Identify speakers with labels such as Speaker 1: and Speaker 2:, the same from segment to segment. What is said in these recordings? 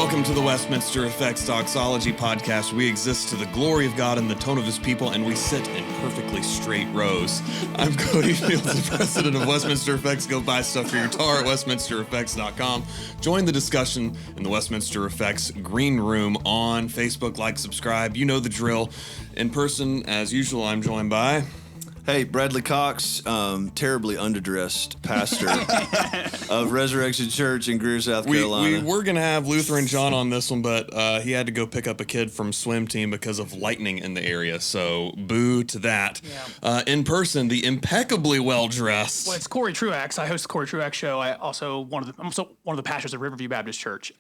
Speaker 1: Welcome to the Westminster Effects Doxology Podcast. We exist to the glory of God and the tone of his people, and we sit in perfectly straight rows. I'm Cody Fields, the president of Westminster Effects. Go buy stuff for your guitar at westminstereffects.com. Join the discussion in the Westminster Effects Green Room on Facebook. Like, subscribe. You know the drill. In person, as usual, I'm joined by...
Speaker 2: Hey, Bradley Cox, terribly underdressed pastor of Resurrection Church in Greer, South Carolina.
Speaker 1: We were going to have Lutheran John on this one, but he had to go pick up a kid from swim team because of lightning in the area, so boo to that. Yeah. In person, the impeccably well-dressed...
Speaker 3: Well, it's Cory Truax. I host the Cory Truax Show. I'm also one of the pastors at Riverview Baptist Church.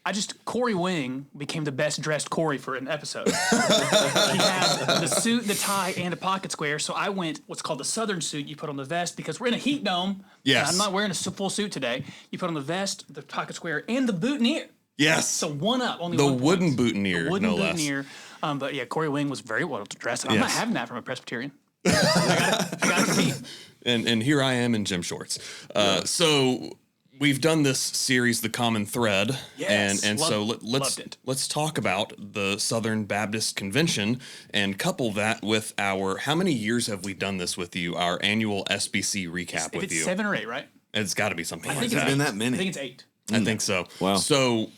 Speaker 3: Cory Wing became the best-dressed Cory for an episode. He had the suit, the tie, and a pocket square, so I went what's called the Southern suit. You put on the vest because we're in a heat dome.
Speaker 1: Yes.
Speaker 3: I'm not wearing a full suit today. You put on the vest, the pocket square, and the boutonniere.
Speaker 1: Yes.
Speaker 3: So one up, only
Speaker 1: the
Speaker 3: one
Speaker 1: wooden
Speaker 3: point.
Speaker 1: boutonniere,
Speaker 3: wooden
Speaker 1: no
Speaker 3: boutonniere.
Speaker 1: less.
Speaker 3: But yeah, Cory Wing was very well dressed. And
Speaker 1: Yes.
Speaker 3: I'm not having that from a Presbyterian. I got to see.
Speaker 1: And here I am in gym shorts. So we've done this series, The Common Thread.
Speaker 3: Yes,
Speaker 1: and let's talk about the Southern Baptist Convention and couple that with how many years have we done this with you, our annual SBC recap with
Speaker 3: It's
Speaker 1: you?
Speaker 3: 7 or 8, right?
Speaker 1: It's got to be something
Speaker 3: I
Speaker 1: like
Speaker 3: think
Speaker 1: that.
Speaker 3: it's
Speaker 2: been that many.
Speaker 3: I think it's 8.
Speaker 1: I think so.
Speaker 2: Wow.
Speaker 1: So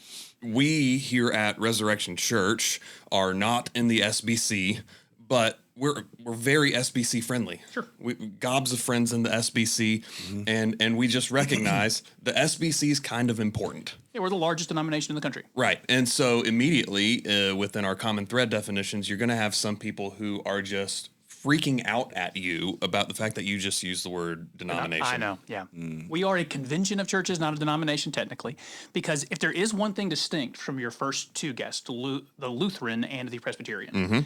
Speaker 1: we here at Resurrection Church are not in the SBC, but we're very SBC friendly.
Speaker 3: Sure.
Speaker 1: We gobs of friends in the SBC, and we just recognize the SBC is kind of important.
Speaker 3: Yeah, we're the largest denomination in the country.
Speaker 1: Right. And so immediately within our common thread definitions, you're going to have some people who are just freaking out at you about the fact that you just used the word denomination.
Speaker 3: I know, yeah. We are a convention of churches, not a denomination technically, because if there is one thing distinct from your first two guests, the Lutheran and the Presbyterian,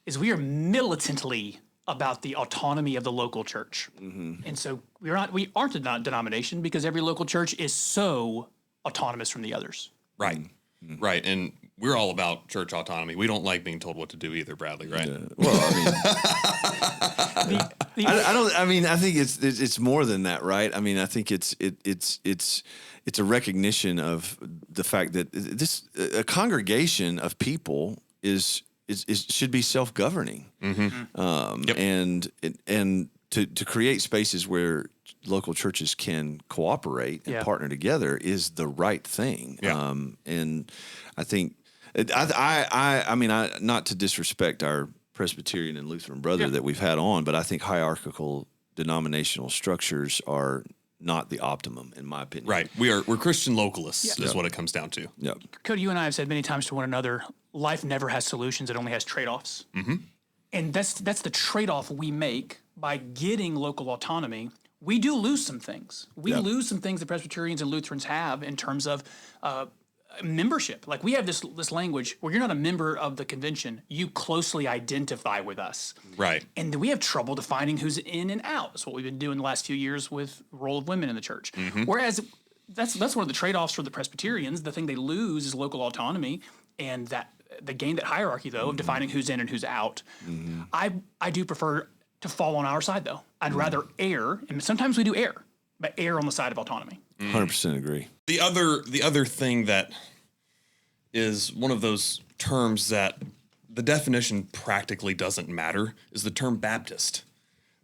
Speaker 3: is we are militantly about the autonomy of the local church. And so we aren't a denomination because every local church is so autonomous from the others.
Speaker 1: Right. Right. And we're all about church autonomy. We don't like being told what to do either, Bradley, right?
Speaker 2: Well, I mean, I think it's more than that, right? I mean, I think it's a recognition of the fact that a congregation of people should be self-governing, and to create spaces where local churches can cooperate and partner together is the right thing.
Speaker 1: Yeah.
Speaker 2: And I think I mean, not to disrespect our Presbyterian and Lutheran brother that we've had on, but I think hierarchical denominational structures are not the optimum, in my opinion.
Speaker 1: Right. We're Christian localists is what it comes down to.
Speaker 2: Yeah.
Speaker 3: Cody, you and I have said many times to one another, life never has solutions, it only has trade-offs. And that's the trade-off we make by getting local autonomy. We do lose some things. We lose some things that Presbyterians and Lutherans have in terms of membership. Like we have this language where you're not a member of the convention, you closely identify with us.
Speaker 1: Right.
Speaker 3: And we have trouble defining who's in and out. That's what we've been doing the last few years with the role of women in the church. Whereas that's one of the trade-offs for the Presbyterians. The thing they lose is local autonomy, and that they gain that hierarchy though of defining who's in and who's out. I do prefer to fall on our side though. I'd rather err, and sometimes we do err, but err on the side of autonomy.
Speaker 2: 100% agree.
Speaker 1: The other thing that is one of those terms that the definition practically doesn't matter is the term Baptist.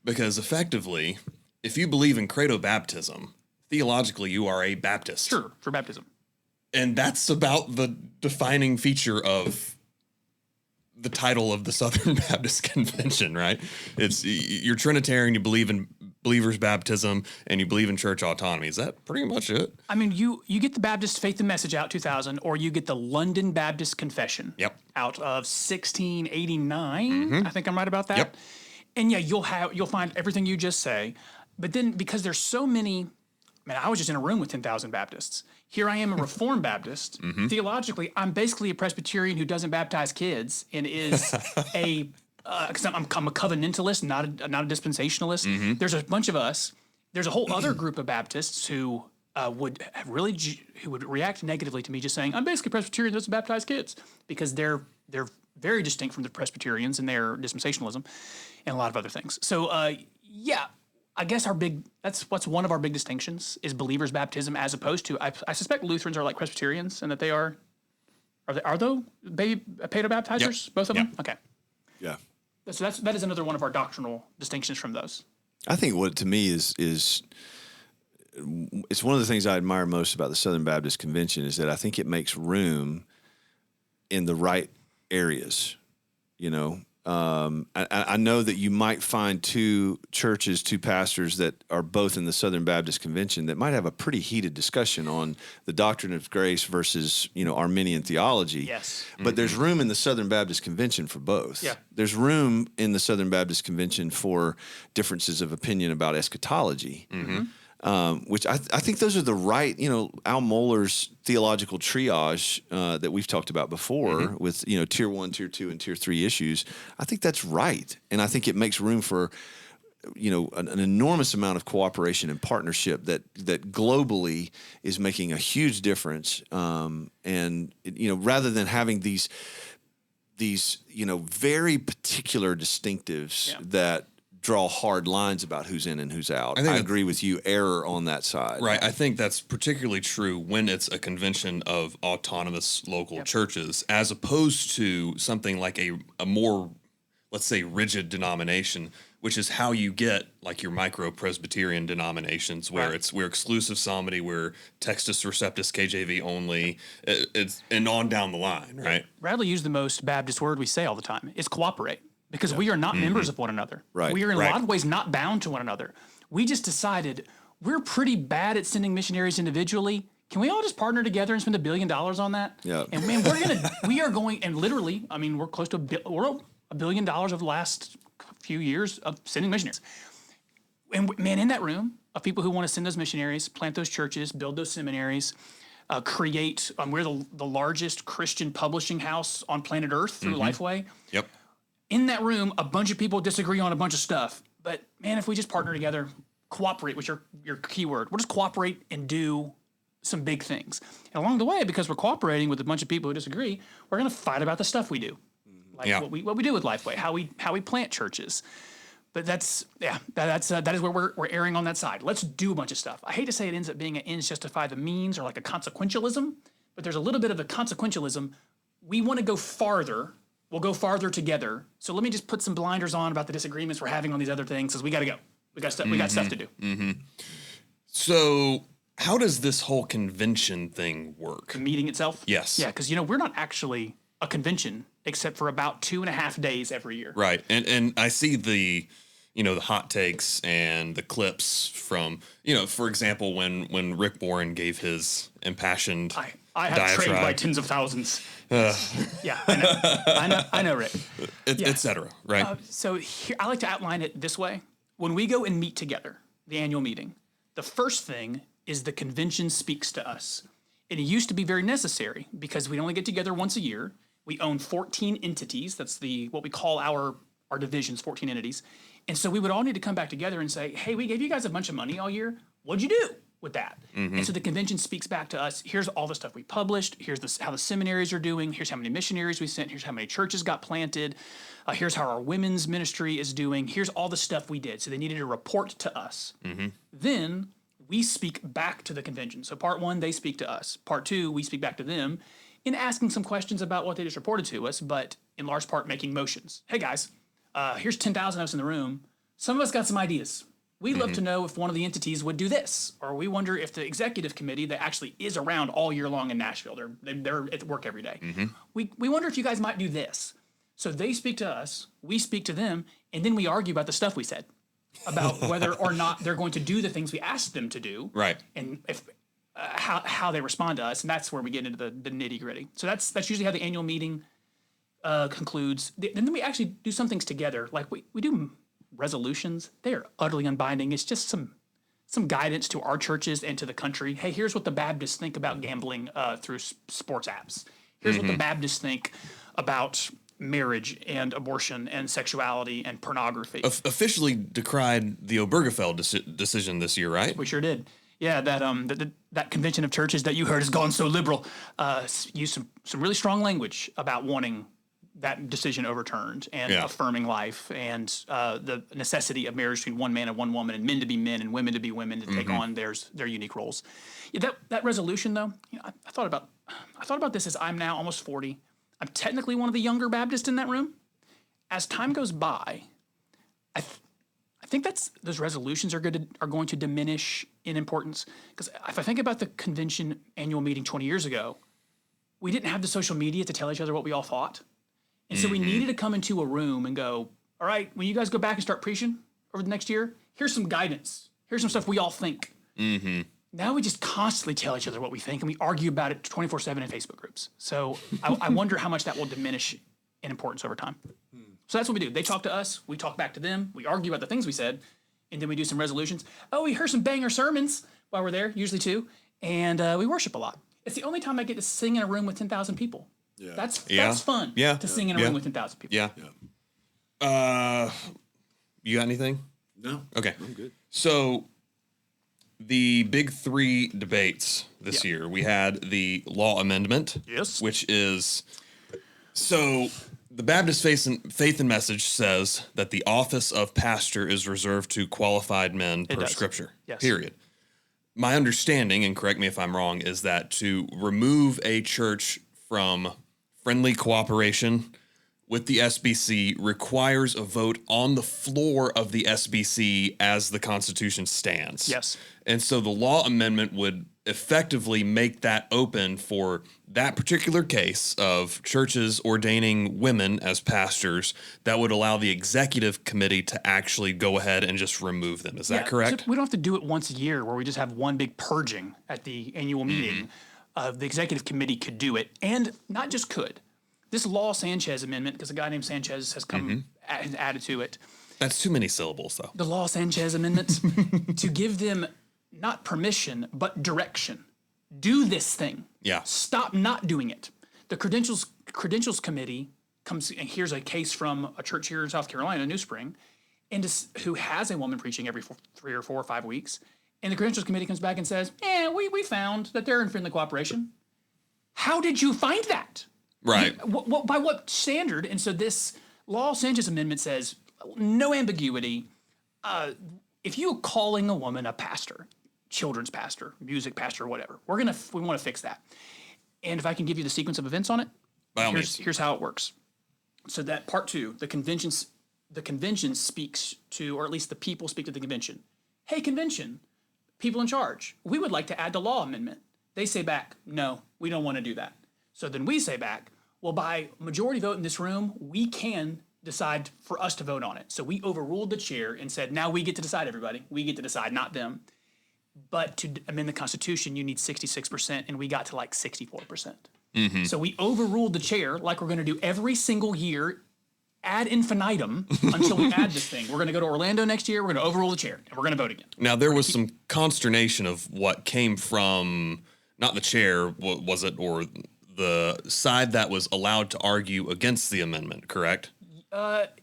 Speaker 1: Because effectively, if you believe in credo baptism, theologically you are a Baptist.
Speaker 3: Sure, for baptism.
Speaker 1: And that's about the defining feature of the title of the Southern Baptist Convention, right? You're Trinitarian, you believe in believers' baptism, and you believe in church autonomy. Is that pretty much it?
Speaker 3: I mean, you get the Baptist Faith and Message out 2000, or you get the London Baptist Confession out of 1689. I think I'm right about that. And yeah, you'll find everything you just say. But then because there's so many, man, I was just in a room with 10,000 Baptists. Here I am, a Reformed Baptist. Theologically, I'm basically a Presbyterian who doesn't baptize kids and is because I'm a covenantalist, not a dispensationalist. There's a bunch of us. There's a whole other group of Baptists who would react negatively to me just saying I'm basically Presbyterian that doesn't baptize kids, because they're very distinct from the Presbyterians in their dispensationalism and a lot of other things. So I guess that's what's one of our big distinctions is believers' baptism, as opposed to I suspect Lutherans are like Presbyterians and that they are Are those baby pedo baptizers?
Speaker 1: Yep.
Speaker 3: Both of them?
Speaker 1: Yep.
Speaker 3: Okay.
Speaker 2: Yeah.
Speaker 3: So that is another one of our doctrinal distinctions from those.
Speaker 2: I think what to me is it's one of the things I admire most about the Southern Baptist Convention is that I think it makes room in the right areas. You know, I know that you might find two pastors that are both in the Southern Baptist Convention that might have a pretty heated discussion on the doctrine of grace versus, Arminian theology.
Speaker 3: Yes.
Speaker 2: But there's room in the Southern Baptist Convention for both.
Speaker 3: Yeah.
Speaker 2: There's room in the Southern Baptist Convention for differences of opinion about eschatology. Which I think those are the right, Al Mohler's theological triage that we've talked about before with, tier 1, tier 2, and tier 3 issues. I think that's right. And I think it makes room for, an enormous amount of cooperation and partnership that globally is making a huge difference. And, rather than having these very particular distinctives that draw hard lines about who's in and who's out. I agree with you, error on that side.
Speaker 1: Right. I think that's particularly true when it's a convention of autonomous local churches, as opposed to something like a more, let's say, rigid denomination, which is how you get like your micro-Presbyterian denominations, where we're exclusive psalmody, we're Textus Receptus KJV only, and on down the line, right?
Speaker 3: Bradley used the most Baptist word we say all the time. It's cooperate. Because we are not members of one another.
Speaker 2: Right.
Speaker 3: We are in a lot of ways not bound to one another. We just decided we're pretty bad at sending missionaries individually. Can we all just partner together and spend $1 billion on that?
Speaker 2: Yeah.
Speaker 3: And man, we are going, and literally, I mean, we're close to $1 billion over the last few years of sending missionaries. And man, in that room of people who want to send those missionaries, plant those churches, build those seminaries, create, we're the largest Christian publishing house on planet Earth through Lifeway.
Speaker 1: Yep.
Speaker 3: In that room, a bunch of people disagree on a bunch of stuff. But man, if we just partner together, cooperate was your key word. We'll just cooperate and do some big things. And along the way, because we're cooperating with a bunch of people who disagree, we're going to fight about the stuff we do, like what we do with Lifeway, how we plant churches. But that is where we're erring on that side. Let's do a bunch of stuff. I hate to say it ends up being an ends justify the means or like a consequentialism, but there's a little bit of a consequentialism. We want to go farther. We'll go farther together. So let me just put some blinders on about the disagreements we're having on these other things, because we got to go. We got stuff to do.
Speaker 1: So how does this whole convention thing work?
Speaker 3: The meeting itself?
Speaker 1: Yes.
Speaker 3: Yeah, because we're not actually a convention except for about 2.5 days every year.
Speaker 1: Right. And I see the hot takes and the clips from, for example, when Rick Warren gave his impassioned
Speaker 3: I have trained by tens of thousands. Yeah, I know, Rick.
Speaker 1: Et cetera, right?
Speaker 3: So here, I like to outline it this way. When we go and meet together, the annual meeting, the first thing is the convention speaks to us. And it used to be very necessary because we only get together once a year. We own 14 entities. That's what we call our divisions, 14 entities. And so we would all need to come back together and say, hey, we gave you guys a bunch of money all year. What'd you do with that? And so the convention speaks back to us. Here's all the stuff we published. Here's how the seminaries are doing. Here's how many missionaries we sent. Here's how many churches got planted. Here's how our women's ministry is doing. Here's all the stuff we did. So they needed a report to us. Then we speak back to the convention. So part one, they speak to us. Part two, we speak back to them in asking some questions about what they just reported to us, but in large part making motions. Hey guys, here's 10,000 of us in the room. Some of us got some ideas. We'd love to know if one of the entities would do this, or we wonder if the executive committee that actually is around all year long in Nashville, they're at work every day. We wonder if you guys might do this. So they speak to us, we speak to them, and then we argue about the stuff we said, about whether or not they're going to do the things we asked them to do,
Speaker 1: Right.
Speaker 3: and if how they respond to us, and that's where we get into the nitty gritty. So that's usually how the annual meeting concludes. And then we actually do some things together, like we do resolutions. They are utterly unbinding. It's just some guidance to our churches and to the country. Hey, here's what the Baptists think about gambling through sports apps. Here's what the Baptists think about marriage and abortion and sexuality and pornography.
Speaker 1: Officially decried the Obergefell decision this year, right?
Speaker 3: We sure did. Yeah, that convention of churches that you heard has gone so liberal used some really strong language about wanting that decision overturned and affirming life and the necessity of marriage between one man and one woman, and men to be men and women to be women to take on their unique roles. Yeah, that resolution, though, I thought about I thought about this as I'm now almost 40. I'm technically one of the younger Baptists in that room. As time goes by, I think those resolutions are going to diminish in importance. Because if I think about the convention annual meeting 20 years ago, we didn't have the social media to tell each other what we all thought. And so we needed to come into a room and go, all right, when you guys go back and start preaching over the next year, here's some guidance. Here's some stuff we all think. Now we just constantly tell each other what we think, and we argue about it 24/7 in Facebook groups. So I wonder how much that will diminish in importance over time. So that's what we do. They talk to us, we talk back to them, we argue about the things we said, and then we do some resolutions. Oh, we heard some banger sermons while we're there, usually two, and we worship a lot. It's the only time I get to sing in a room with 10,000 people. Yeah. That's fun to sing in a room with 10,000 people.
Speaker 1: Yeah. You got anything?
Speaker 2: No.
Speaker 1: Okay.
Speaker 2: I'm good.
Speaker 1: So the big three debates this year, we had the law amendment, which is, so the Baptist Faith and Message says that the office of pastor is reserved to qualified men per Scripture, period. My understanding, and correct me if I'm wrong, is that to remove a church from friendly cooperation with the SBC requires a vote on the floor of the SBC as the Constitution stands.
Speaker 3: Yes.
Speaker 1: And so the law amendment would effectively make that open for that particular case of churches ordaining women as pastors that would allow the executive committee to actually go ahead and just remove them. Is that correct?
Speaker 3: So we don't have to do it once a year where we just have one big purging at the annual meeting. The executive committee could do it, and not just could. This Law Sanchez amendment, because a guy named Sanchez has come and added to it.
Speaker 1: That's too many syllables, though.
Speaker 3: The Law Sanchez amendment to give them not permission, but direction. Do this thing.
Speaker 1: Yeah.
Speaker 3: Stop not doing it. The credentials committee comes and here's a case from a church here in South Carolina, New Spring, and who has a woman preaching every 3 or 4 or 5 weeks. And the credentials committee comes back and says, we found that they're in friendly cooperation. How did you find that?
Speaker 1: Right.
Speaker 3: By what standard? And so this Law Sanchez amendment says, no ambiguity. If you're calling a woman a pastor, children's pastor, music pastor, whatever, we want to fix that. And if I can give you the sequence of events on it, here's how it works. So that part 2, the convention speaks to, or at least the people speak to the convention. Hey, convention, people in charge, we would like to add the law amendment. They say back, no, we don't want to do that. So then we say back, well, by majority vote in this room, we can decide for us to vote on it. So we overruled the chair and said, now we get to decide, everybody. We get to decide, not them. But to amend the Constitution, you need 66%, and we got to like 64%. So we overruled the chair like we're going to do every single year ad infinitum until we add this thing. We're going to go to Orlando next year, we're going to overrule the chair, and we're going to vote again.
Speaker 1: Now, there was some consternation of what came from, not the chair, was it, or the side that was allowed to argue against the amendment, correct?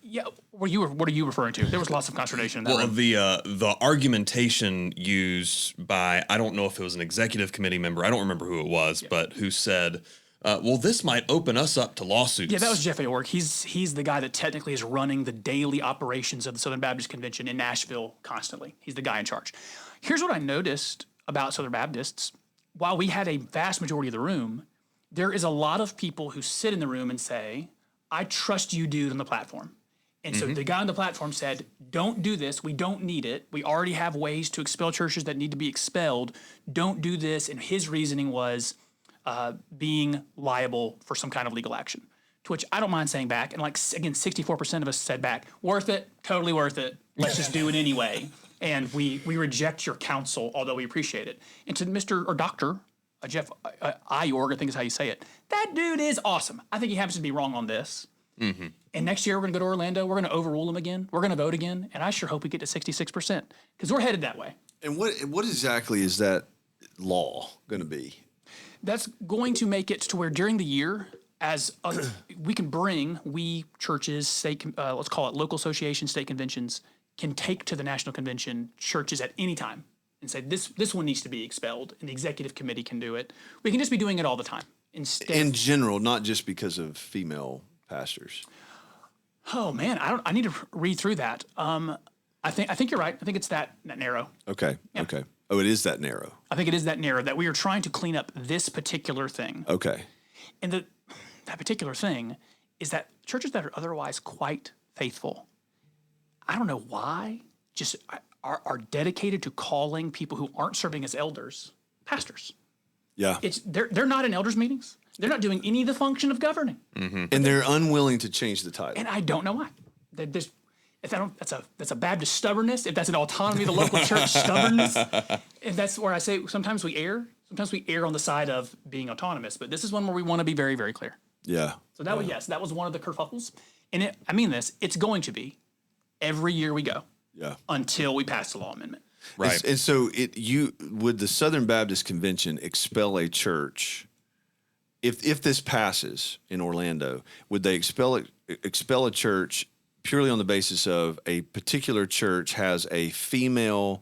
Speaker 3: Yeah. What are you referring to? There was lots of consternation in that room.
Speaker 1: The argumentation used by, I don't know if it was an executive committee member, I don't remember who it was, but who said, well, this might open us up to lawsuits.
Speaker 3: Yeah, that was Jeff Aork. He's the guy that technically is running the daily operations of the Southern Baptist Convention in Nashville constantly. He's the guy in charge. Here's what I noticed about Southern Baptists. While we had a vast majority of the room, there is a lot of people who sit in the room and say, I trust you, dude, on the platform. And so the guy on the platform said, don't do this. We don't need it. We already have ways to expel churches that need to be expelled. Don't do this. And his reasoning was being liable for some kind of legal action, to which I don't mind saying back. And like, again, 64% of us said back, worth it, totally worth it. Let's just do it anyway. And we reject your counsel, although we appreciate it. And to Mr. or Dr. Jeff Aork, I think is how you say it. That dude is awesome. I think he happens to be wrong on this. And next year we're going to go to Orlando. We're going to overrule him again. We're going to vote again. And I sure hope we get to 66% because we're headed that way. And
Speaker 2: what exactly is that law going to be?
Speaker 3: That's going to make it to where during the year, we can bring, churches, state, let's call it local associations, state conventions, can take to the national convention churches at any time and say, this one needs to be expelled, and the executive committee can do it. We can just be doing it all the time.
Speaker 2: In general, not just because of female pastors.
Speaker 3: Oh man, I need to read through that. I think you're right. I think it's that narrow.
Speaker 2: Okay.
Speaker 3: Yeah.
Speaker 2: Okay. Oh, it is that narrow.
Speaker 3: I think it is that narrow, that we are trying to clean up this particular thing.
Speaker 2: Okay.
Speaker 3: And that particular thing is that churches that are otherwise quite faithful, I don't know why, just are dedicated to calling people who aren't serving as elders pastors.
Speaker 2: Yeah.
Speaker 3: They're not in elders meetings. They're not doing any of the function of governing.
Speaker 2: Mm-hmm. And they're unwilling to change the title.
Speaker 3: And I don't know why. That's a Baptist stubbornness. If that's an autonomy of the local church stubbornness, and that's where I say sometimes we err. Sometimes we err on the side of being autonomous. But this is one where we want to be very, very clear.
Speaker 2: Yeah.
Speaker 3: So that was one of the kerfuffles. And I mean this, it's going to be every year we go.
Speaker 2: Yeah.
Speaker 3: Until we pass the law amendment.
Speaker 2: Right. And so would the Southern Baptist Convention expel a church if this passes in Orlando? Would they expel a church purely on the basis of a particular church has a female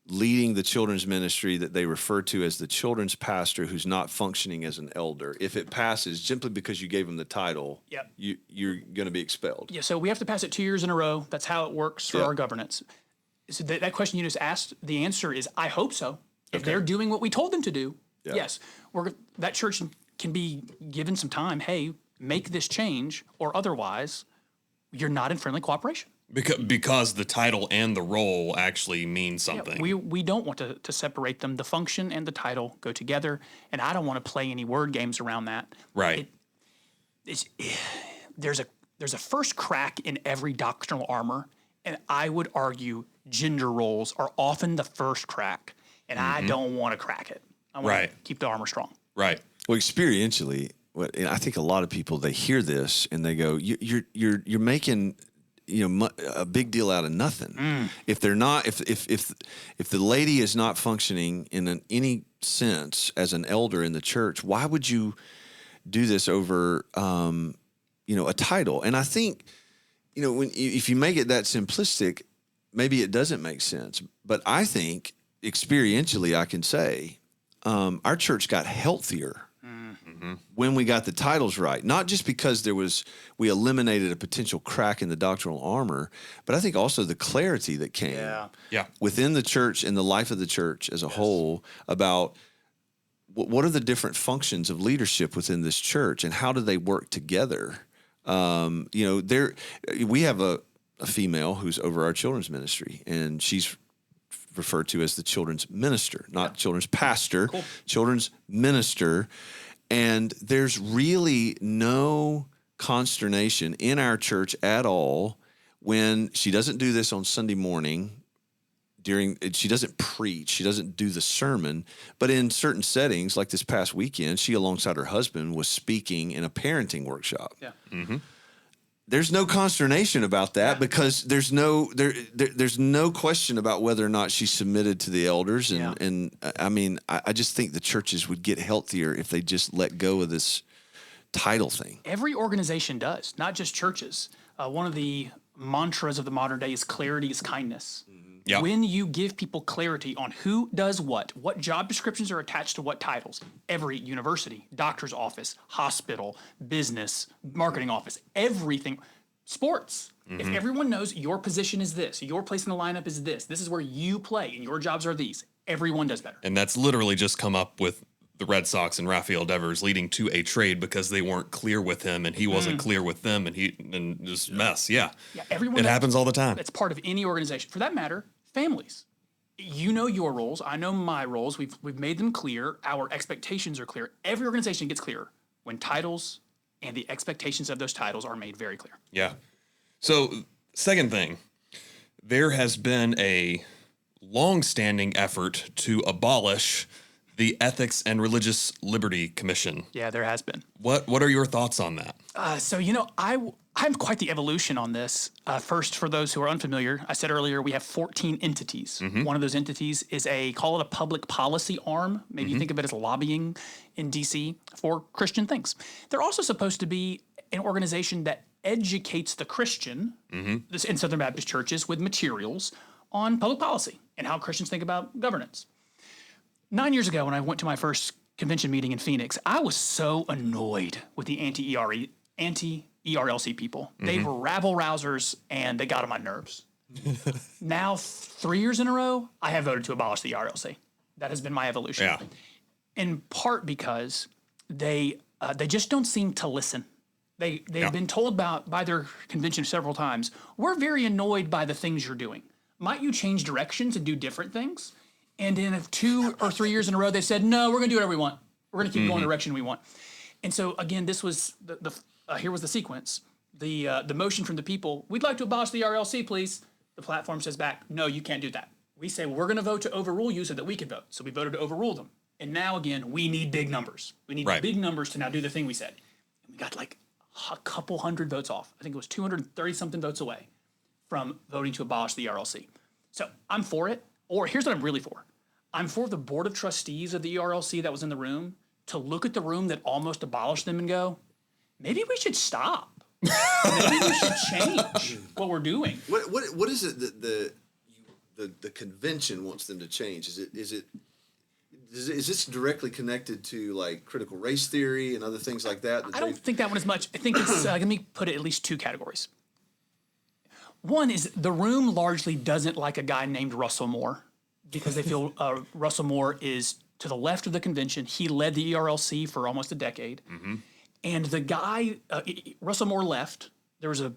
Speaker 2: leading the children's ministry that they refer to as the children's pastor who's not functioning as an elder? If it passes simply because you gave them the title,
Speaker 3: yep,
Speaker 2: you're going to be expelled.
Speaker 3: Yeah, so we have to pass it 2 years in a row. That's how it works for our governance. So that question you just asked, the answer is I hope so. If they're doing what we told them to do, yes, that church can be given some time. Hey, make this change, or otherwise, you're not in friendly cooperation.
Speaker 1: Because the title and the role actually mean something.
Speaker 3: Yeah, we don't want to separate them. The function and the title go together, and I don't want to play any word games around that.
Speaker 1: Right.
Speaker 3: There's a first crack in every doctrinal armor, and I would argue gender roles are often the first crack, and I don't want to crack it. I want to keep the armor strong. Right.
Speaker 2: Well, experientially, I think a lot of people, they hear this and they go, "You're making a big deal out of nothing." If they're not, if the lady is not functioning in any sense as an elder in the church, why would you do this over a title? And I think if you make it that simplistic, maybe it doesn't make sense. But I think experientially, I can say our church got healthier when we got the titles right. Not just because we eliminated a potential crack in the doctrinal armor, but I think also the clarity that came within the church and the life of the church as a whole about what are the different functions of leadership within this church and how do they work together. We have a female who's over our children's ministry, and she's referred to as the children's minister, not children's pastor, children's minister. And there's really no consternation in our church at all when she doesn't do this on Sunday morning. She doesn't preach, she doesn't do the sermon, but in certain settings, like this past weekend, she alongside her husband was speaking in a parenting workshop. Yeah. Mm-hmm. There's no consternation about that because there's no question about whether or not she's submitted to the elders. And I mean, I just think the churches would get healthier if they just let go of this title thing.
Speaker 3: Every organization does, not just churches. One of the mantras of the modern day is clarity is kindness. Yep. When you give people clarity on who does what job descriptions are attached to what titles, every university, doctor's office, hospital, business, marketing office, everything, sports. If everyone knows your position is this, your place in the lineup is this is where you play and your jobs are these, everyone does better.
Speaker 1: And that's literally just come up with the Red Sox and Rafael Devers leading to a trade because they weren't clear with him and he wasn't clear with them and just mess. Yeah. Everyone. It happens all the time.
Speaker 3: It's part of any organization. For that matter, families. You know your roles. I know my roles. We've made them clear. Our expectations are clear. Every organization gets clearer when titles and the expectations of those titles are made very clear.
Speaker 1: Yeah. So, second thing, there has been a long-standing effort to abolish the Ethics and Religious Liberty Commission.
Speaker 3: Yeah, there has been.
Speaker 1: What are your thoughts on that?
Speaker 3: I'm quite the evolution on this. First, for those who are unfamiliar, I said earlier we have 14 entities. One of those entities is call it a public policy arm. Maybe you think of it as lobbying in D.C. for Christian things. They're also supposed to be an organization that educates the Christian in Southern Baptist churches with materials on public policy and how Christians think about governance. 9 years ago, when I went to my first convention meeting in Phoenix, I was so annoyed with the anti-ERLC people. They were rabble-rousers, and they got on my nerves. Now, 3 years in a row, I have voted to abolish the ERLC. That has been my evolution.
Speaker 1: Yeah.
Speaker 3: In part because they just don't seem to listen. They've been told by their convention several times, we're very annoyed by the things you're doing. Might you change directions and do different things? And in 2 or 3 years in a row, they said, no, we're going to do whatever we want. We're going to keep going the direction we want. And so, again, this was here was the sequence. The motion from the people, we'd like to abolish the ERLC, please. The platform says back, no, you can't do that. We say, well, we're going to vote to overrule you so that we can vote. So we voted to overrule them. And now, again, we need big numbers. We need big numbers to now do the thing we said. And we got like a couple hundred votes off. I think it was 230-something votes away from voting to abolish the ERLC. So I'm for it. Or here's what I'm really for. I'm for the board of trustees of the ERLC that was in the room to look at the room that almost abolished them and go, maybe we should stop. Maybe we should change what we're doing.
Speaker 2: What is it that the convention wants them to change? Is this directly connected to like critical race theory and other things like that?
Speaker 3: I don't think that one as much. I think it's let me put it at least 2 categories. One is the room largely doesn't like a guy named Russell Moore because they feel Russell Moore is to the left of the convention. He led the ERLC for almost a decade. Mm-hmm. And the guy, Russell Moore left. There was a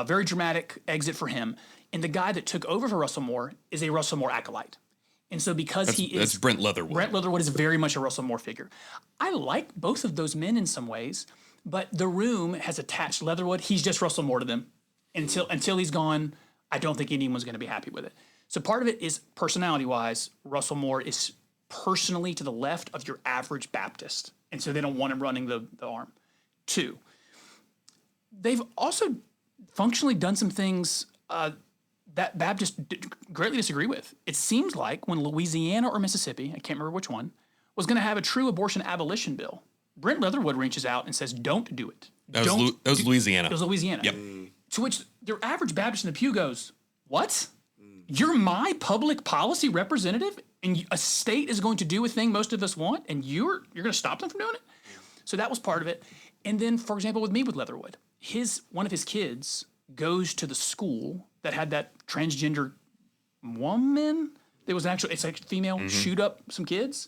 Speaker 3: very dramatic exit for him. And the guy that took over for Russell Moore is a Russell Moore acolyte. And so because
Speaker 1: that's Brent Leatherwood.
Speaker 3: Brent Leatherwood is very much a Russell Moore figure. I like both of those men in some ways, but the room has attached Leatherwood. He's just Russell Moore to them. Until he's gone, I don't think anyone's going to be happy with it. So part of it is personality-wise, Russell Moore is personally to the left of your average Baptist. And so they don't want him running the arm. 2, they've also functionally done some things that Baptists greatly disagree with. It seems like when Louisiana or Mississippi, I can't remember which one, was going to have a true abortion abolition bill, Brent Leatherwood reaches out and says, don't do it.
Speaker 1: That was Louisiana.
Speaker 3: It was Louisiana.
Speaker 1: Yep.
Speaker 3: To which their average Baptist in the pew goes, what? You're my public policy representative, and a state is going to do a thing most of us want, and you're going to stop them from doing it? So that was part of it. And then, for example, with Leatherwood, one of his kids goes to the school that had that transgender woman. It's like female shoot up some kids.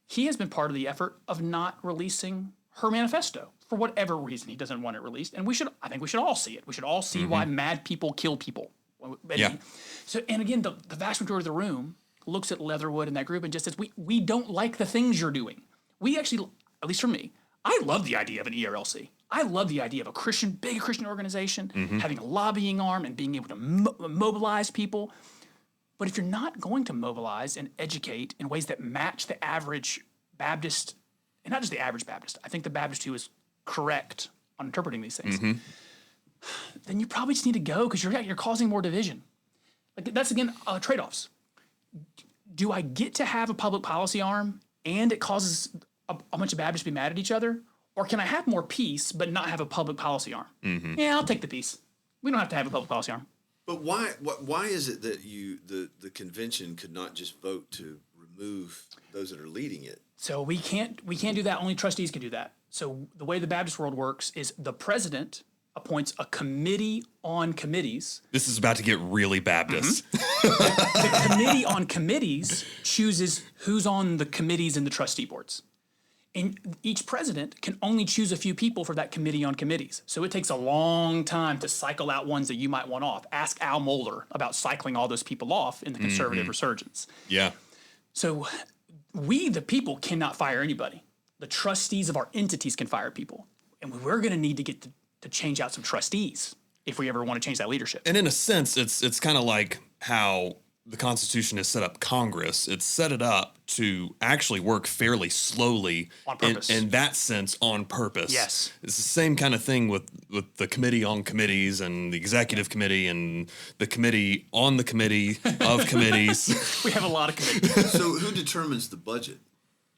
Speaker 3: He has been part of the effort of not releasing her manifesto for whatever reason. He doesn't want it released, and I think we should all see it. We should all see why mad people kill people.
Speaker 1: Yeah.
Speaker 3: So, and again, the vast majority of the room looks at Leatherwood and that group and just says, we don't like the things you're doing. We actually, at least for me, I love the idea of an ERLC. I love the idea of a big Christian organization, having a lobbying arm and being able to mobilize people. But if you're not going to mobilize and educate in ways that match the average Baptist, and not just the average Baptist, I think the Baptist who is correct on interpreting these things, then you probably just need to go because you're causing more division. Like that's, again, trade-offs. Do I get to have a public policy arm and it causes a bunch of Baptists to be mad at each other? Or can I have more peace but not have a public policy arm? Yeah, I'll take the peace. We don't have to have a public policy arm.
Speaker 2: But why is it that the convention could not just vote to remove those that are leading it?
Speaker 3: So we can't do that. Only trustees can do that. So the way the Baptist world works is the president appoints a committee on committees.
Speaker 1: This is about to get really Baptist.
Speaker 3: The committee on committees chooses who's on the committees and the trustee boards. And each president can only choose a few people for that committee on committees. So it takes a long time to cycle out ones that you might want off. Ask Al Mohler about cycling all those people off in the conservative resurgence.
Speaker 1: Yeah.
Speaker 3: So we, the people, cannot fire anybody. The trustees of our entities can fire people. And we're going to need to get to change out some trustees if we ever want to change that leadership.
Speaker 1: And in a sense, it's kind of like how the Constitution has set up Congress. It's set it up to actually work fairly slowly.
Speaker 3: On purpose.
Speaker 1: In that sense, on purpose.
Speaker 3: Yes.
Speaker 1: It's the same kind of thing with the committee on committees and the executive committee and the committee on the committee of committees.
Speaker 3: We have a lot of committees.
Speaker 2: So who determines the budget?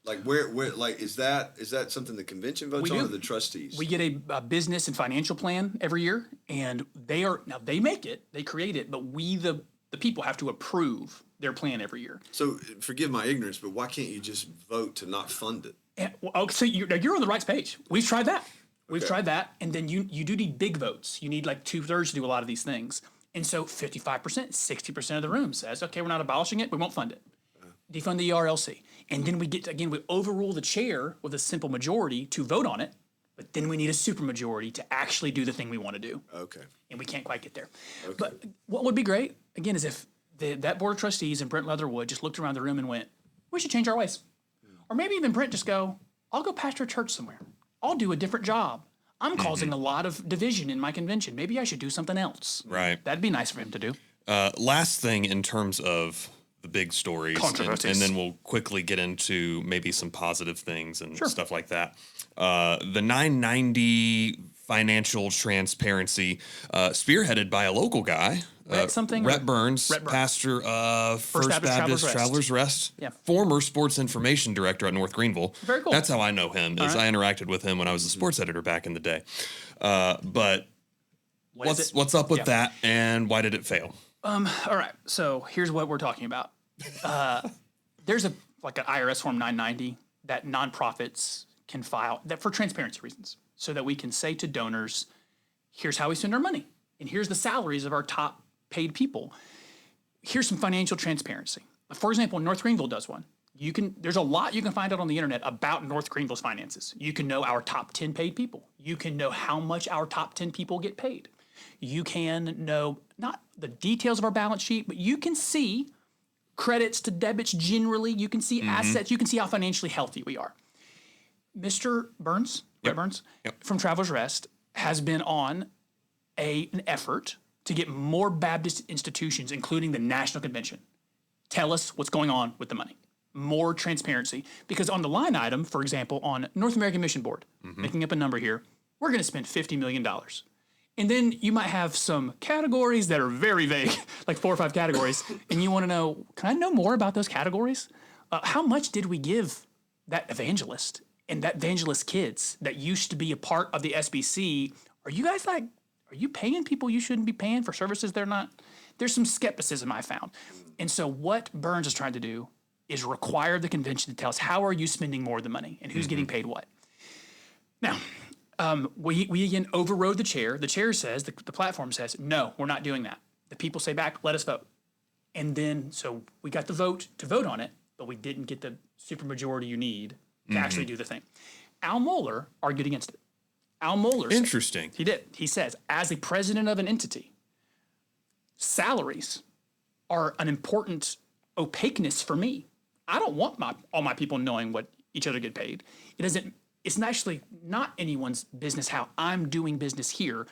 Speaker 2: Like where like is that something the convention votes on or the trustees?
Speaker 3: We get a business and financial plan every year, and they make it, they create it, but we the people have to approve their plan every year.
Speaker 2: So forgive my ignorance, but why can't you just vote to not fund it?
Speaker 3: So you're on the right page. We've tried that. We've tried that, and then you do need big votes. You need like 2/3 to do a lot of these things. And so 55%, 60% of the room says, okay, we're not abolishing it, we won't fund it. Defund the ERLC. And then we we overrule the chair with a simple majority to vote on it, but then we need a supermajority to actually do the thing we want to do.
Speaker 2: Okay.
Speaker 3: And we can't quite get there. Okay. But what would be great, again, is if that board of trustees and Brent Leatherwood just looked around the room and went, we should change our ways. Or maybe even Brent just go, I'll go pastor a church somewhere. I'll do a different job. I'm causing a lot of division in my convention. Maybe I should do something else.
Speaker 1: Right.
Speaker 3: That'd be nice for him to do.
Speaker 1: Last thing in terms of the big stories, and then we'll quickly get into maybe some positive things and stuff like that. The 990 financial transparency, spearheaded by a local guy, Rhett Burns, pastor of First Baptist Travelers Rest, former sports information director at North Greenville.
Speaker 3: Very cool.
Speaker 1: That's how I know him. I interacted with him when I was a sports editor back in the day. But what's up with that, and why did it fail?
Speaker 3: All right. So here's what we're talking about. There's an IRS Form 990 that nonprofits can file that for transparency reasons, so that we can say to donors, here's how we spend our money, and here's the salaries of our top paid people. Here's some financial transparency. For example, North Greenville does one. There's a lot you can find out on the internet about North Greenville's finances. You can know our top 10 paid people. You can know how much our top 10 people get paid. You can know not the details of our balance sheet, but you can see credits to debits generally. You can see assets. You can see how financially healthy we are. Mr. Burns, Brett Burns, from Travelers Rest, has been on an effort to get more Baptist institutions, including the National Convention, tell us what's going on with the money. More transparency. Because on the line item, for example, on North American Mission Board, making up a number here, we're going to spend $50 million. And then you might have some categories that are very vague, like 4 or 5 categories, and you want to know, can I know more about those categories? How much did we give that evangelist and that evangelist kids that used to be a part of the SBC? Are you guys are you paying people you shouldn't be paying for services they're not? There's some skepticism I found. And so what Burns is trying to do is require the convention to tell us, how are you spending more of the money and who's getting paid what? Now, we again overrode the chair. The chair says, the platform says, no, we're not doing that. The people say back, let us vote. And then, so we got the vote to vote on it, but we didn't get the supermajority you need to actually do the thing. Al Mohler argued against it. Al Mohler
Speaker 1: Interesting.
Speaker 3: He did. He says, as the president of an entity, salaries are an important opaqueness for me. I don't want all my people knowing what each other get paid. It's actually not anyone's business how I'm doing business here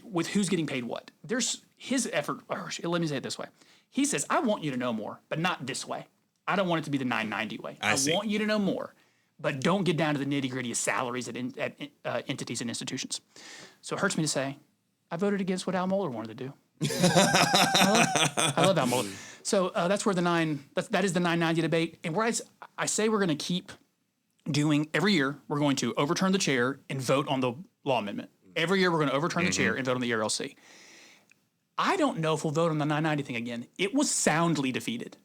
Speaker 3: with who's getting paid what. There's his effort, or let me say it this way. He says, I want you to know more, but not this way. I don't want it to be the 990 way. I want you to know more, but don't get down to the nitty gritty of salaries at entities and institutions. So it hurts me to say, I voted against what Al Mohler wanted to do. I love Al Mohler. So that's where that is the 990 debate. And where I say we're going to keep doing every year, we're going to overturn the chair and vote on the law amendment. Every year we're going to overturn the chair and vote on the ERLC. I don't know if we'll vote on the 990 thing again. It was soundly defeated.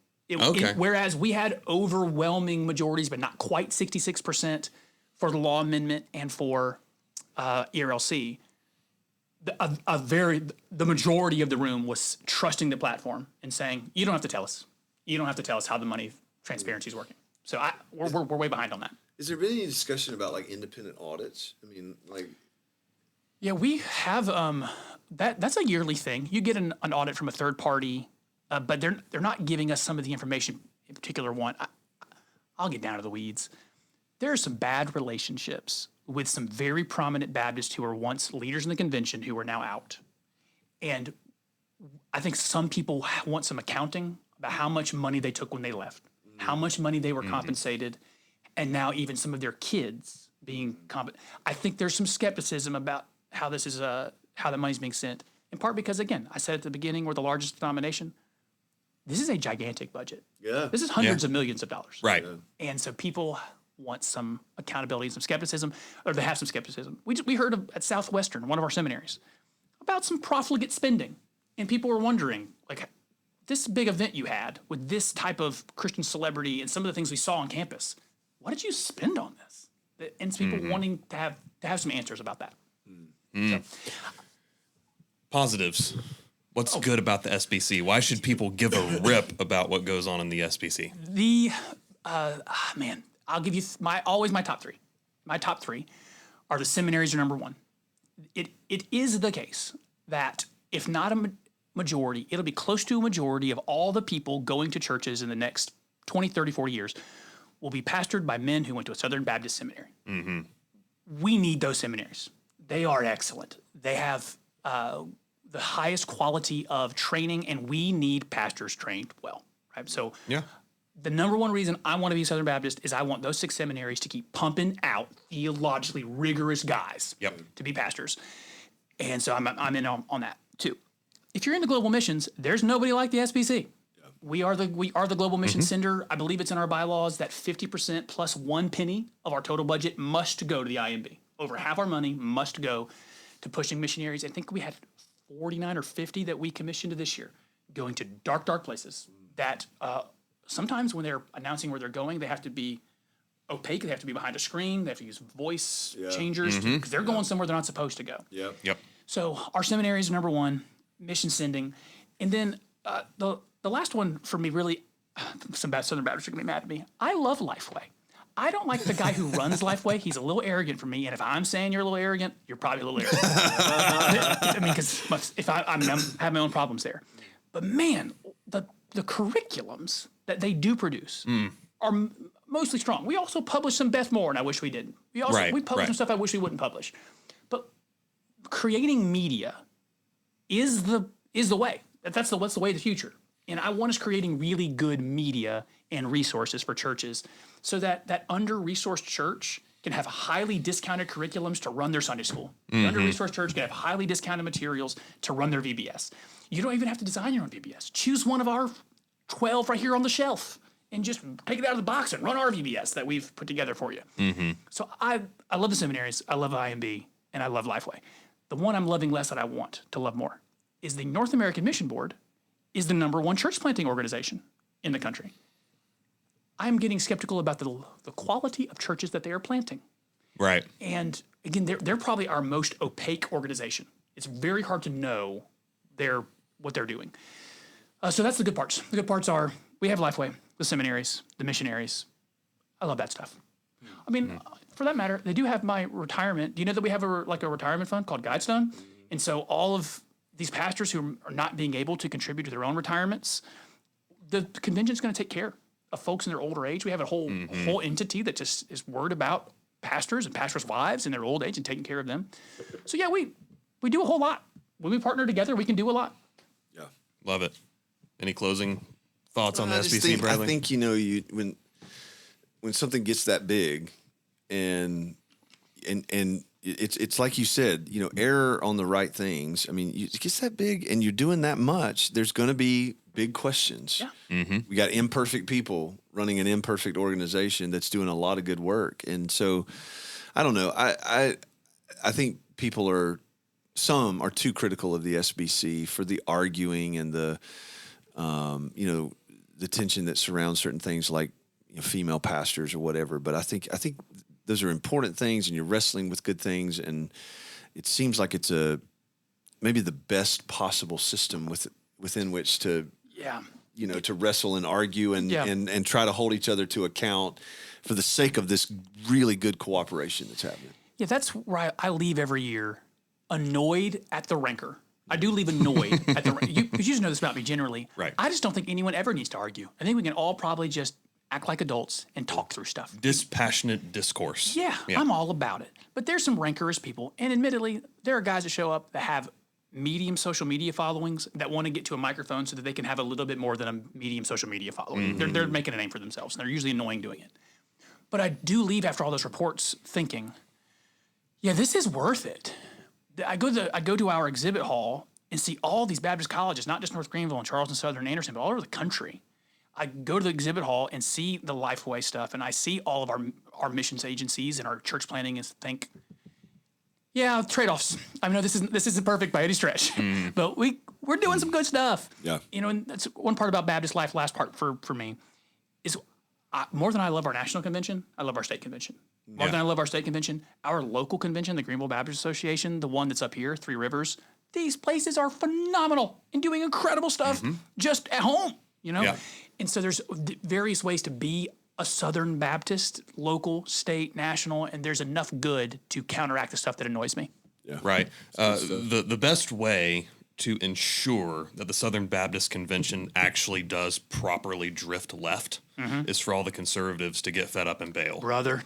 Speaker 3: Whereas we had overwhelming majorities, but not quite 66% for the law amendment and for ERLC, the majority of the room was trusting the platform and saying, you don't have to tell us. You don't have to tell us how the money transparency is working. So we're way behind on that.
Speaker 2: Is there really any discussion about independent audits? I mean,
Speaker 3: Yeah, we have that's a yearly thing. You get an audit from a third party, but they're not giving us some of the information in particular one. I'll get down to the weeds. There are some bad relationships with some very prominent Baptists who were once leaders in the convention who are now out. And I think some people want some accounting about how much money they took when they left, how much money they were compensated, and now even some of their kids being I think there's some skepticism about how this is how the money's being sent, in part because, again, I said at the beginning, we're the largest denomination. This is a gigantic budget.
Speaker 2: Yeah.
Speaker 3: This is hundreds of millions of dollars.
Speaker 1: Right.
Speaker 2: Yeah.
Speaker 3: And so people want some accountability and some skepticism, or they have some skepticism. We heard at Southwestern, one of our seminaries, about some profligate spending. And people were wondering, this big event you had with this type of Christian celebrity and some of the things we saw on campus, what did you spend on this? And people wanting to have some answers about that. So,
Speaker 1: Positives. What's good about the SBC? Why should people give a rip about what goes on in the SBC?
Speaker 3: I'll give you my top three. My top three are the seminaries are number one. It is the case that if not a majority, it'll be close to a majority of all the people going to churches in the next 20, 30, 40 years will be pastored by men who went to a Southern Baptist seminary. Mm-hmm. We need those seminaries. They are excellent. They have the highest quality of training, and we need pastors trained well. Right? So the number one reason I want to be Southern Baptist is I want those 6 seminaries to keep pumping out theologically rigorous guys to be pastors. And so I'm in on that too. If you're into global missions, there's nobody like the SBC. We are the global mission sender. I believe it's in our bylaws that 50% plus 1 penny of our total budget must go to the IMB. Over half our money must go to pushing missionaries. I think we had 49 or 50 that we commissioned this year, going to dark places that sometimes when they're announcing where they're going, they have to be opaque. They have to be behind a screen. They have to use voice changers because they're going somewhere they're not supposed to go.
Speaker 2: Yep.
Speaker 3: So our seminaries are number one, mission sending. And then the last one for me, really, some Southern Baptists are going to be mad at me. I love Lifeway. I don't like the guy who runs Lifeway. He's a little arrogant for me. And if I'm saying you're a little arrogant, you're probably a little arrogant. I mean, because if I have my own problems there. But man, the curriculums that they do produce are mostly strong. We also publish some Beth Moore, and I wish we didn't. We publish some stuff I wish we wouldn't publish. But creating media is the way. That's the way of the future. And I want us creating really good media and resources for churches so that under-resourced church can have highly discounted curriculums to run their Sunday school. The under-resourced church can have highly discounted materials to run their VBS. You don't even have to design your own VBS. Choose one of our 12 right here on the shelf and just take it out of the box and run our VBS that we've put together for you. So I love the seminaries, I love IMB, and I love Lifeway. The one I'm loving less that I want to love more is the North American Mission Board is the number one church planting organization in the country. I'm getting skeptical about the quality of churches that they are planting.
Speaker 1: Right.
Speaker 3: And again, they're probably our most opaque organization. It's very hard to know what they're doing. So that's the good parts. The good parts are we have Lifeway, the seminaries, the missionaries. I love that stuff. I mean, for that matter, they do have my retirement. Do you know that we have a retirement fund called Guidestone? And so all of these pastors who are not being able to contribute to their own retirements, the convention's going to take care of folks in their older age. We have a whole entity that just is worried about pastors and pastors' wives in their old age and taking care of them. So yeah, we do a whole lot. When we partner together, we can do a lot.
Speaker 2: Yeah.
Speaker 1: Love it. Any closing thoughts on the SBC, Bradley?
Speaker 2: I think, when something gets that big and it's like you said, error on the right things. I mean, it gets that big and you're doing that much, there's going to be big questions.
Speaker 3: Yeah.
Speaker 2: We got imperfect people running an imperfect organization that's doing a lot of good work. And so I don't know. I think some are too critical of the SBC for the arguing and the tension that surrounds certain things like female pastors or whatever. But I think those are important things, and you're wrestling with good things, and it seems like it's maybe the best possible system within which to to wrestle and argue and try to hold each other to account for the sake of this really good cooperation that's happening.
Speaker 3: Yeah, that's where I leave every year annoyed at the rancor. I do leave annoyed at the rancor. You just know this about me generally.
Speaker 1: Right.
Speaker 3: I just don't think anyone ever needs to argue. I think we can all probably just act like adults and talk through stuff.
Speaker 1: Dispassionate discourse.
Speaker 3: Yeah, I'm all about it. But there's some rancorous people. And admittedly, there are guys that show up that have medium social media followings that want to get to a microphone so that they can have a little bit more than a medium social media following. They're making a name for themselves, and they're usually annoying doing it. But I do leave after all those reports thinking, yeah, this is worth it. I go to our exhibit hall and see all these Baptist colleges, not just North Greenville and Charleston Southern and Anderson, but all over the country. I go to the exhibit hall and see the Lifeway stuff, and I see all of our missions agencies and our church planning and think, yeah, trade-offs. I mean, this isn't perfect by any stretch, but we're doing some good stuff.
Speaker 2: Yeah.
Speaker 3: And that's one part about Baptist life. Last part for me is more than I love our national convention, I love our state convention. More than I love our state convention, our local convention, the Greenville Baptist Association, the one that's up here, Three Rivers, these places are phenomenal and doing incredible stuff just at home, you know?
Speaker 1: Yeah.
Speaker 3: And so there's various ways to be a Southern Baptist, local, state, national, and there's enough good to counteract the stuff that annoys me.
Speaker 2: Yeah.
Speaker 1: Right. The best way to ensure that the Southern Baptist Convention actually does properly drift left is for all the conservatives to get fed up and bail.
Speaker 3: Brother,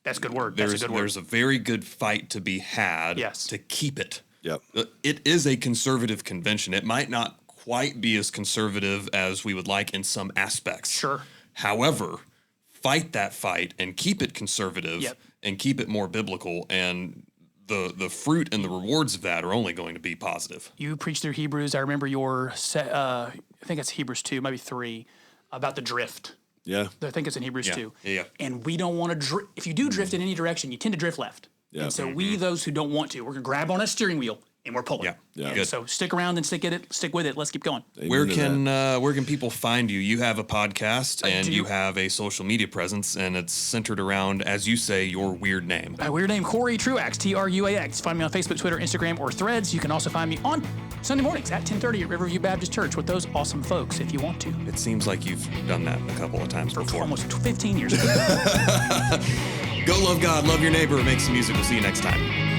Speaker 3: that's a good word. That's a good word.
Speaker 1: There's a very good fight to be had to keep it.
Speaker 2: Yep.
Speaker 1: It is a conservative convention. It might not quite be as conservative as we would like in some aspects.
Speaker 3: Sure.
Speaker 1: However, fight that fight and keep it conservative and keep it more biblical, and the fruit and the rewards of that are only going to be positive.
Speaker 3: You preach through Hebrews. I remember your, I think it's Hebrews 2, maybe 3, about the drift.
Speaker 2: Yeah.
Speaker 3: I think it's in Hebrews 2.
Speaker 1: Yeah.
Speaker 3: And we don't want to if you do drift in any direction, you tend to drift left.
Speaker 2: Yeah.
Speaker 3: And so we, those who don't want to, we're going to grab on a steering wheel and we're pulling.
Speaker 2: Yeah.
Speaker 3: And
Speaker 1: Good.
Speaker 3: so stick around and stick with it. Let's keep going.
Speaker 1: Where can people find you? You have a podcast and you have a social media presence, and it's centered around, as you say, your weird name.
Speaker 3: My weird name, Cory Truax, Truax. Find me on Facebook, Twitter, Instagram, or Threads. You can also find me on Sunday mornings at 10:30 at Riverview Baptist Church with those awesome folks if you want to.
Speaker 1: It seems like you've done that a couple of times
Speaker 3: For
Speaker 1: before.
Speaker 3: almost 15 years ago.
Speaker 1: Go love God, love your neighbor, make some music. We'll see you next time.